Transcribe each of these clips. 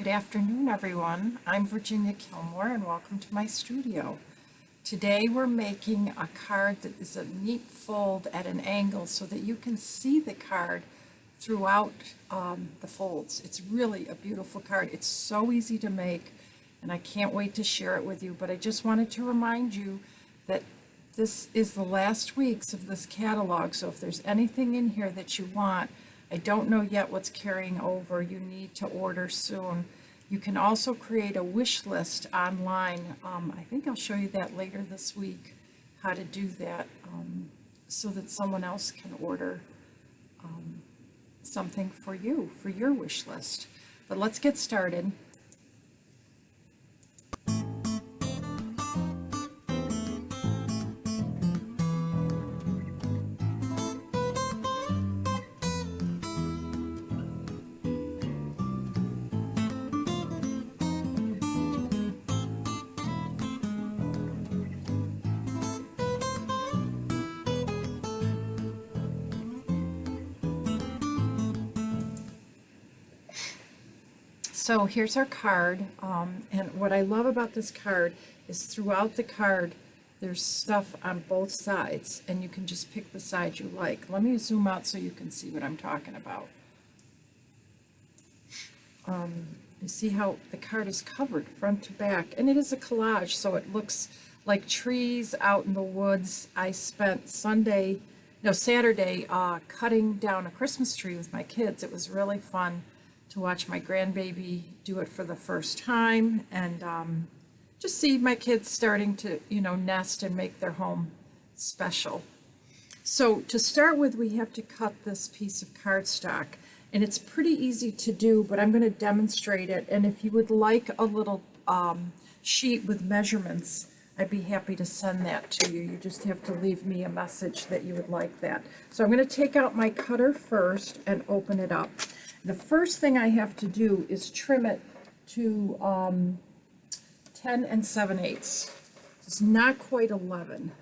Good afternoon, everyone. I'm Virginia Killmore, and welcome to my studio. Today we're making a card that is a neat fold at an angle so that you can see the card throughout the folds. It's really a beautiful card. It's so easy to make, and I can't wait to share it with you. But I just wanted to remind you that this is the last weeks of this catalog, so if there's anything in here that you want, I don't know yet what's carrying over, you need to order soon. You can also create a wish list online. I think I'll show you that later this week, how to do that, so that someone else can order something for you, for your wish list. But let's get started. So here's our card, and what I love about this card is throughout the card there's stuff on both sides, and you can just pick the side you like. Let me zoom out so you can see what I'm talking about. You see how the card is covered front to back, and it is a collage, so it looks like trees out in the woods. I spent Saturday cutting down a Christmas tree with my kids. It was really fun to watch my grandbaby do it for the first time, and just see my kids starting to, nest and make their home special. So to start with, we have to cut this piece of cardstock, and it's pretty easy to do, but I'm going to demonstrate it. And if you would like a little sheet with measurements, I'd be happy to send that to you. You just have to leave me a message that you would like that. So I'm going to take out my cutter first and open it up. The first thing I have to do is trim it to 10 7/8. It's not quite 11.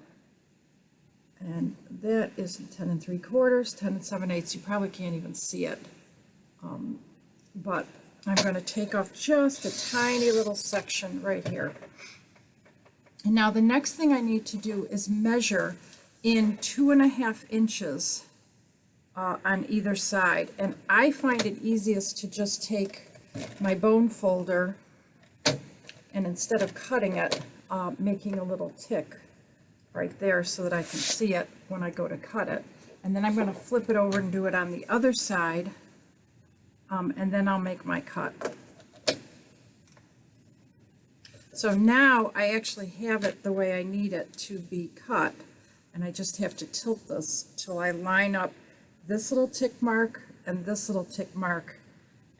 And that is 10 3/4, 10 7/8. You probably can't even see it. But I'm going to take off just a tiny little section right here. And now the next thing I need to do is measure in 2.5 inches on either side, and I find it easiest to just take my bone folder and instead of cutting it, making a little tick right there so that I can see it when I go to cut it. And then I'm going to flip it over and do it on the other side, and then I'll make my cut. So now I actually have it the way I need it to be cut, and I just have to tilt this till I line up this little tick mark and this little tick mark,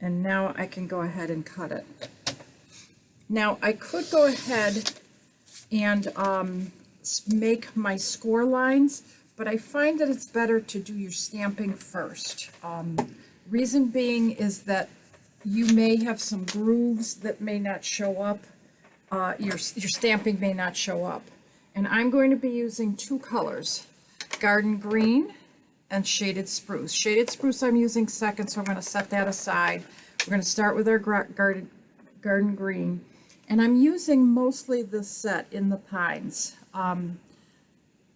and now I can go ahead and cut it. Now I could go ahead and make my score lines, but I find that it's better to do your stamping first. Reason being is that you may have some grooves that may not show up. Your stamping may not show up. And I'm going to be using two colors, Garden Green and Shaded Spruce. Shaded Spruce I'm using second, so I'm going to set that aside. We're going to start with our Garden Green. And I'm using mostly this set in the pines. I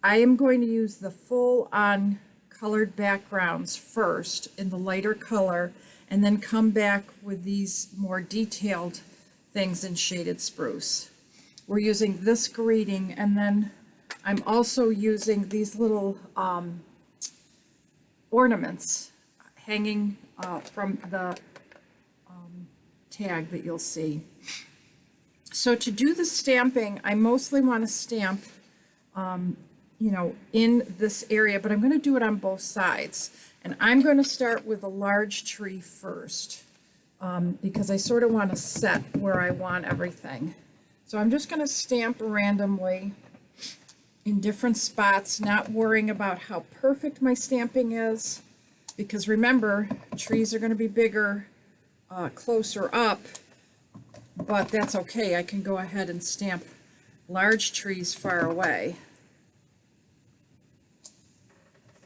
am going to use the full-on colored backgrounds first in the lighter color, and then come back with these more detailed things in Shaded Spruce. We're using this greeting, and then I'm also using these little ornaments hanging from the tag that you'll see. So to do the stamping, I mostly want to stamp, in this area, but I'm going to do it on both sides. And I'm going to start with a large tree first, because I sort of want to set where I want everything. So I'm just going to stamp randomly in different spots, not worrying about how perfect my stamping is, because remember, trees are going to be bigger closer up, but that's okay. I can go ahead and stamp large trees far away.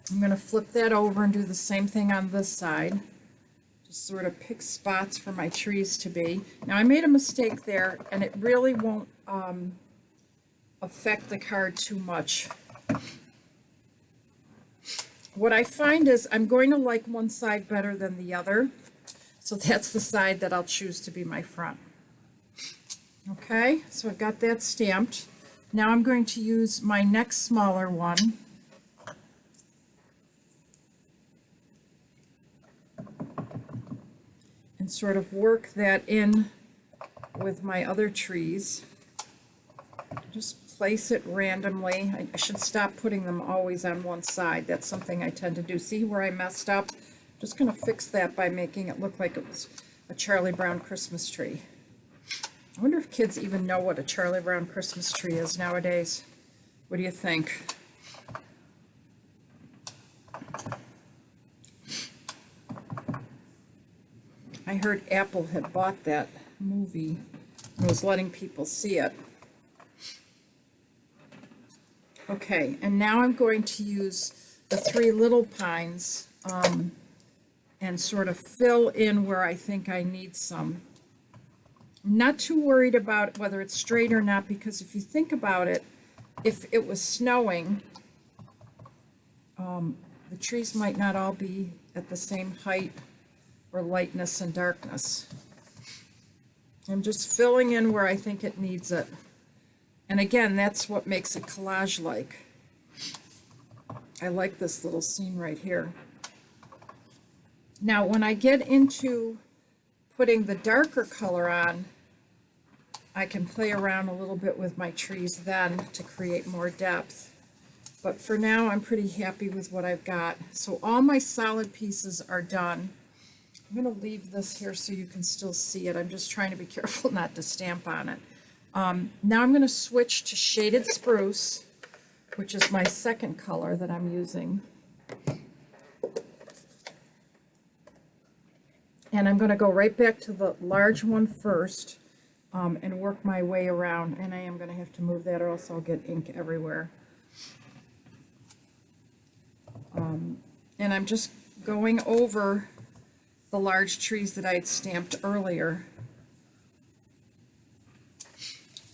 I'm going to flip that over and do the same thing on this side. Just sort of pick spots for my trees to be. Now I made a mistake there, and it really won't affect the card too much. What I find is I'm going to like one side better than the other, so that's the side that I'll choose to be my front. Okay, so I've got that stamped. Now I'm going to use my next smaller one. And sort of work that in with my other trees. Just place it randomly. I should stop putting them always on one side. That's something I tend to do. See where I messed up? Just going to fix that by making it look like it was a Charlie Brown Christmas tree. I wonder if kids even know what a Charlie Brown Christmas tree is nowadays. What do you think? I heard Apple had bought that movie and was letting people see it. Okay, and now I'm going to use the 3 little pines and sort of fill in where I think I need some. I'm not too worried about whether it's straight or not, because if you think about it, if it was snowing, the trees might not all be at the same height or lightness and darkness. I'm just filling in where I think it needs it. And again, that's what makes it collage-like. I like this little scene right here. Now, when I get into putting the darker color on, I can play around a little bit with my trees then to create more depth. But for now, I'm pretty happy with what I've got. So all my solid pieces are done. I'm going to leave this here so you can still see it. I'm just trying to be careful not to stamp on it. Now I'm going to switch to Shaded Spruce, which is my second color that I'm using. And I'm going to go right back to the large one first and work my way around. And I am going to have to move that or else I'll get ink everywhere. And I'm just going over the large trees that I had stamped earlier.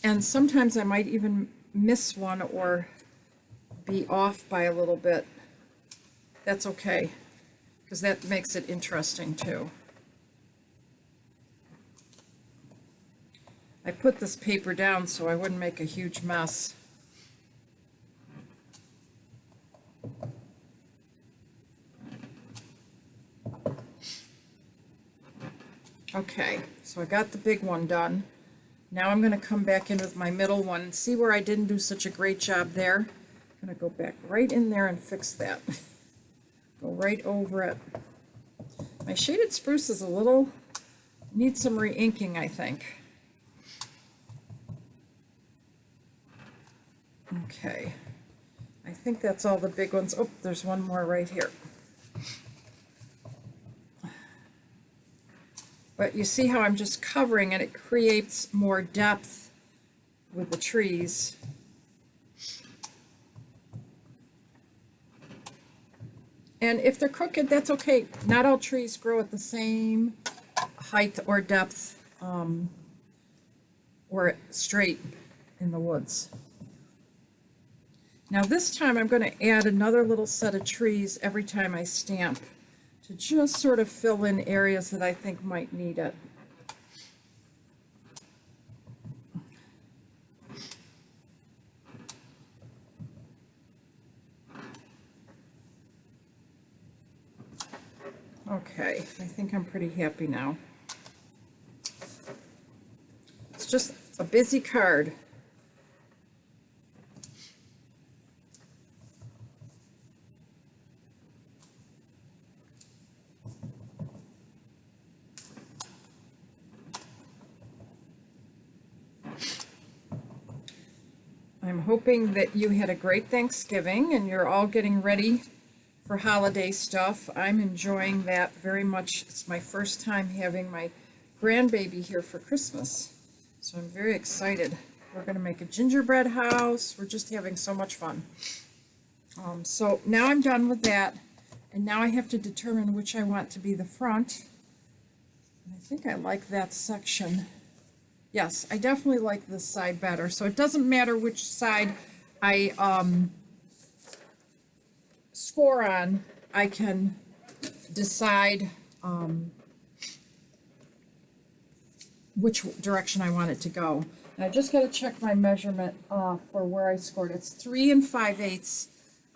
And sometimes I might even miss one or be off by a little bit. That's okay, because that makes it interesting too. I put this paper down so I wouldn't make a huge mess. Okay, so I got the big one done. Now I'm going to come back in with my middle one. See where I didn't do such a great job there? I'm going to go back right in there and fix that. Go right over it. My Shaded Spruce is a little, needs some re-inking, I think. Okay, I think that's all the big ones. Oh, there's one more right here. But you see how I'm just covering and it creates more depth with the trees. And if they're crooked, that's okay. Not all trees grow at the same height or depth or straight in the woods. Now this time I'm going to add another little set of trees every time I stamp to just sort of fill in areas that I think might need it. Okay, I think I'm pretty happy now. It's just a busy card. I'm hoping that you had a great Thanksgiving and you're all getting ready for holiday stuff. I'm enjoying that very much. It's my first time having my grandbaby here for Christmas, so I'm very excited. We're going to make a gingerbread house. We're just having so much fun. So now I'm done with that, and now I have to determine which I want to be the front. I think I like that section. Yes, I definitely like this side better. So it doesn't matter which side I score on, I can decide which direction I want it to go. And I just got to check my measurement for where I scored. It's 3 5/8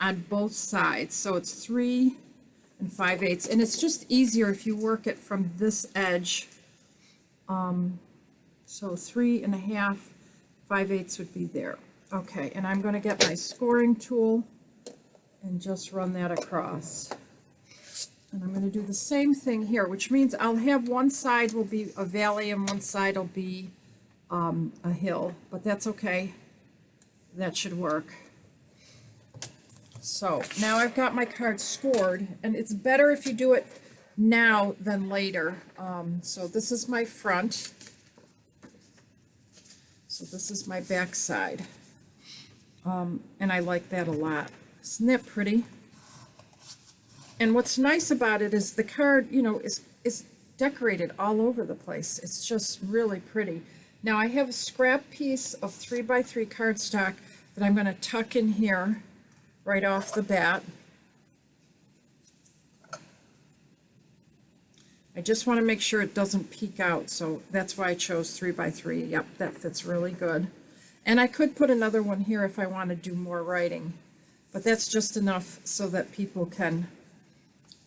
on both sides. So it's 3 5/8. And it's just easier if you work it from this edge. So 3 1/2, 5/8 would be there. Okay, and I'm going to get my scoring tool and just run that across. And I'm going to do the same thing here, which means I'll have one side will be a valley and one side will be a hill, but that's okay. That should work. So now I've got my card scored, and it's better if you do it now than later. So this is my front. So this is my back side. And I like that a lot. Isn't that pretty? And what's nice about it is the card, you know, is decorated all over the place. It's just really pretty. Now I have a scrap piece of 3x3 cardstock that I'm going to tuck in here right off the bat. I just want to make sure it doesn't peek out, so that's why I chose 3x3. Yep, that fits really good. And I could put another one here if I want to do more writing, but that's just enough so that people can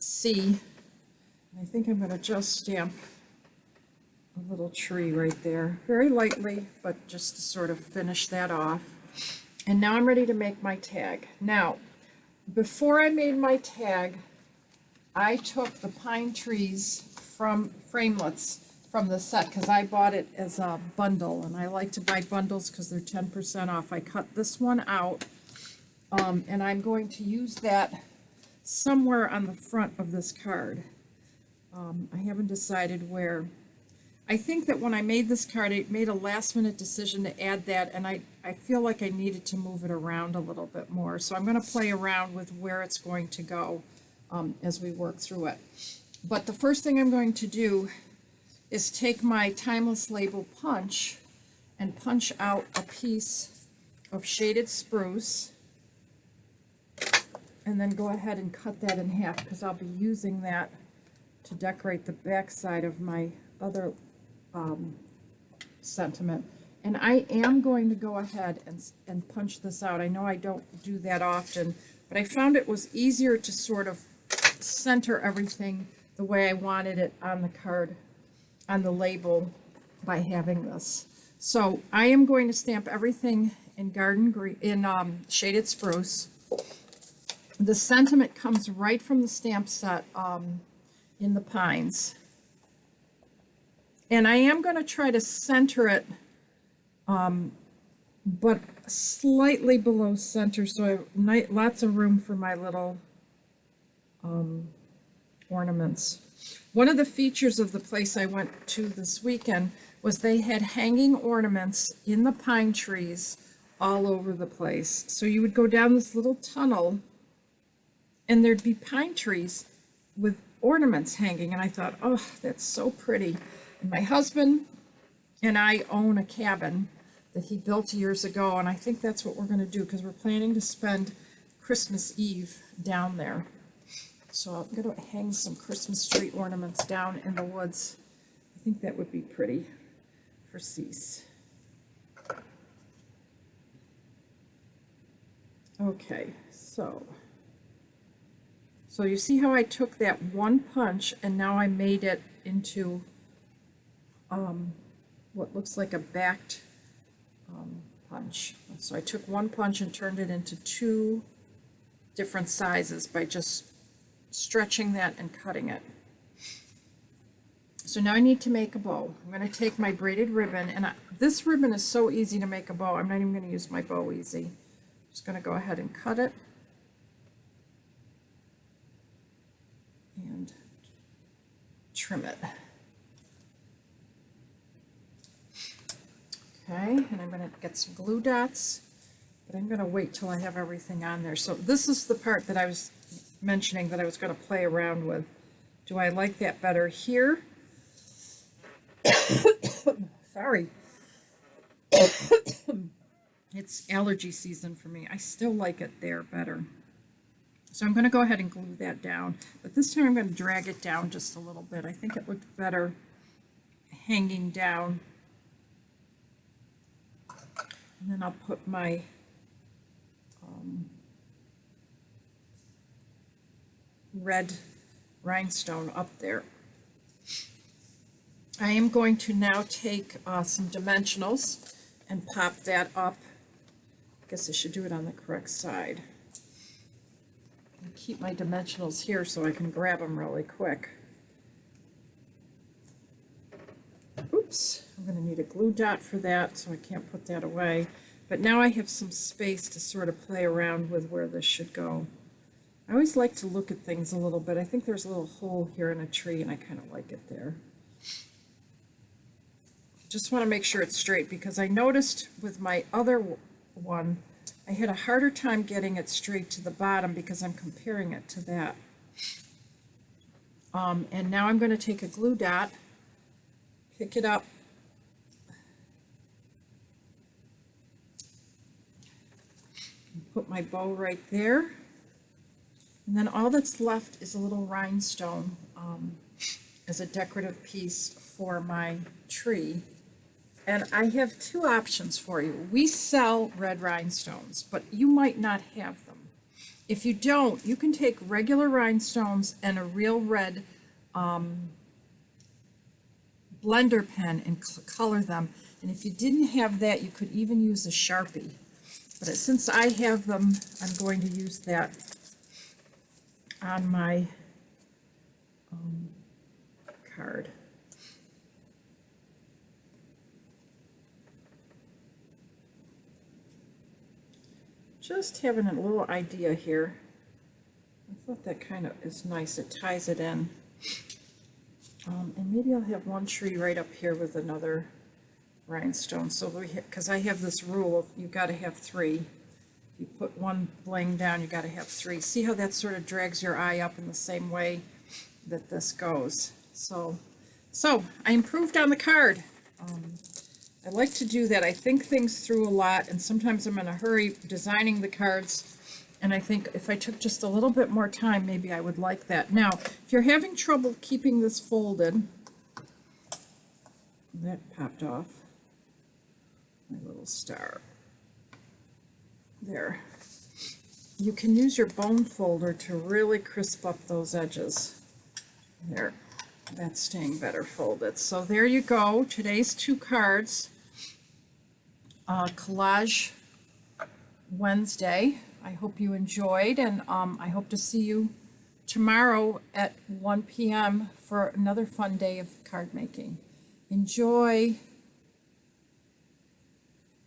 see. I think I'm going to just stamp a little tree right there, very lightly, but just to sort of finish that off. And now I'm ready to make my tag. Now, before I made my tag, I took the pine trees from framelets from the set because I bought it as a bundle, and I like to buy bundles because they're 10% off. I cut this one out, and I'm going to use that somewhere on the front of this card. I haven't decided where. I think that when I made this card, I made a last-minute decision to add that, and I feel like I needed to move it around a little bit more. So I'm going to play around with where it's going to go as we work through it. But the first thing I'm going to do is take my Timeless Label punch and punch out a piece of Shaded Spruce, and then go ahead and cut that in half because I'll be using that to decorate the back side of my other sentiment. And I am going to go ahead and punch this out. I know I don't do that often, but I found it was easier to sort of center everything the way I wanted it on the card, on the label, by having this. So I am going to stamp everything in garden green, in Shaded Spruce. The sentiment comes right from the stamp set in the pines. And I am going to try to center it, but slightly below center, so I have lots of room for my little ornaments. One of the features of the place I went to this weekend was they had hanging ornaments in the pine trees all over the place. So you would go down this little tunnel and there'd be pine trees with ornaments hanging. And I thought, oh, that's so pretty. And my husband and I own a cabin that he built years ago. And I think that's what we're going to do because we're planning to spend Christmas Eve down there. So I'm going to hang some Christmas tree ornaments down in the woods. I think that would be pretty for Cease. Okay, so you see how I took that one punch and now I made it into what looks like a backed punch. So I took one punch and turned it into two different sizes by just stretching that and cutting it. So now I need to make a bow. I'm going to take my braided ribbon, and this ribbon is so easy to make a bow. I'm not even going to use my bow easy. I'm just going to go ahead and cut it and trim it. Okay, and I'm going to get some glue dots, but I'm going to wait till I have everything on there. So this is the part that I was mentioning that I was going to play around with. Do I like that better here Sorry. It's allergy season for me. I still like it there better. So I'm going to go ahead and glue that down, but this time I'm going to drag it down just a little bit. I think it looked better hanging down. And then I'll put my red rhinestone up there. I am going to now take some dimensionals and pop that up. I guess I should do it on the correct side. I'll keep my dimensionals here so I can grab them really quick. Oops, I'm going to need a glue dot for that, so I can't put that away. But now I have some space to sort of play around with where this should go. I always like to look at things a little bit. I think there's a little hole here in a tree, and I kind of like it there. Just want to make sure it's straight, because I noticed with my other one, I had a harder time getting it straight to the bottom because I'm comparing it to that. And now I'm going to take a glue dot, pick it up, and put my bow right there. And then all that's left is a little rhinestone as a decorative piece for my tree. And I have two options for you. We sell red rhinestones, but you might not have them. If you don't, you can take regular rhinestones and a real red blender pen and color them. And if you didn't have that, you could even use a Sharpie. But since I have them, I'm going to use that on my card. Just having a little idea here. I thought that kind of is nice. It ties it in. And maybe I'll have one tree right up here with another rhinestone. So because I have this rule of you got to have three. If you put one bling down, you got to have three. See how that sort of drags your eye up in the same way that this goes. So I improved on the card. I like to do that. I think things through a lot, and sometimes I'm in a hurry designing the cards, and I think if I took just a little bit more time, maybe I would like that. Now, if you're having trouble keeping this folded, that popped off, my little star, there. You can use your bone folder to really crisp up those edges. There. That's staying better folded. So there you go. Today's two cards. Collage Wednesday. I hope you enjoyed, and I hope to see you tomorrow at 1 p.m. for another fun day of card making. Enjoy.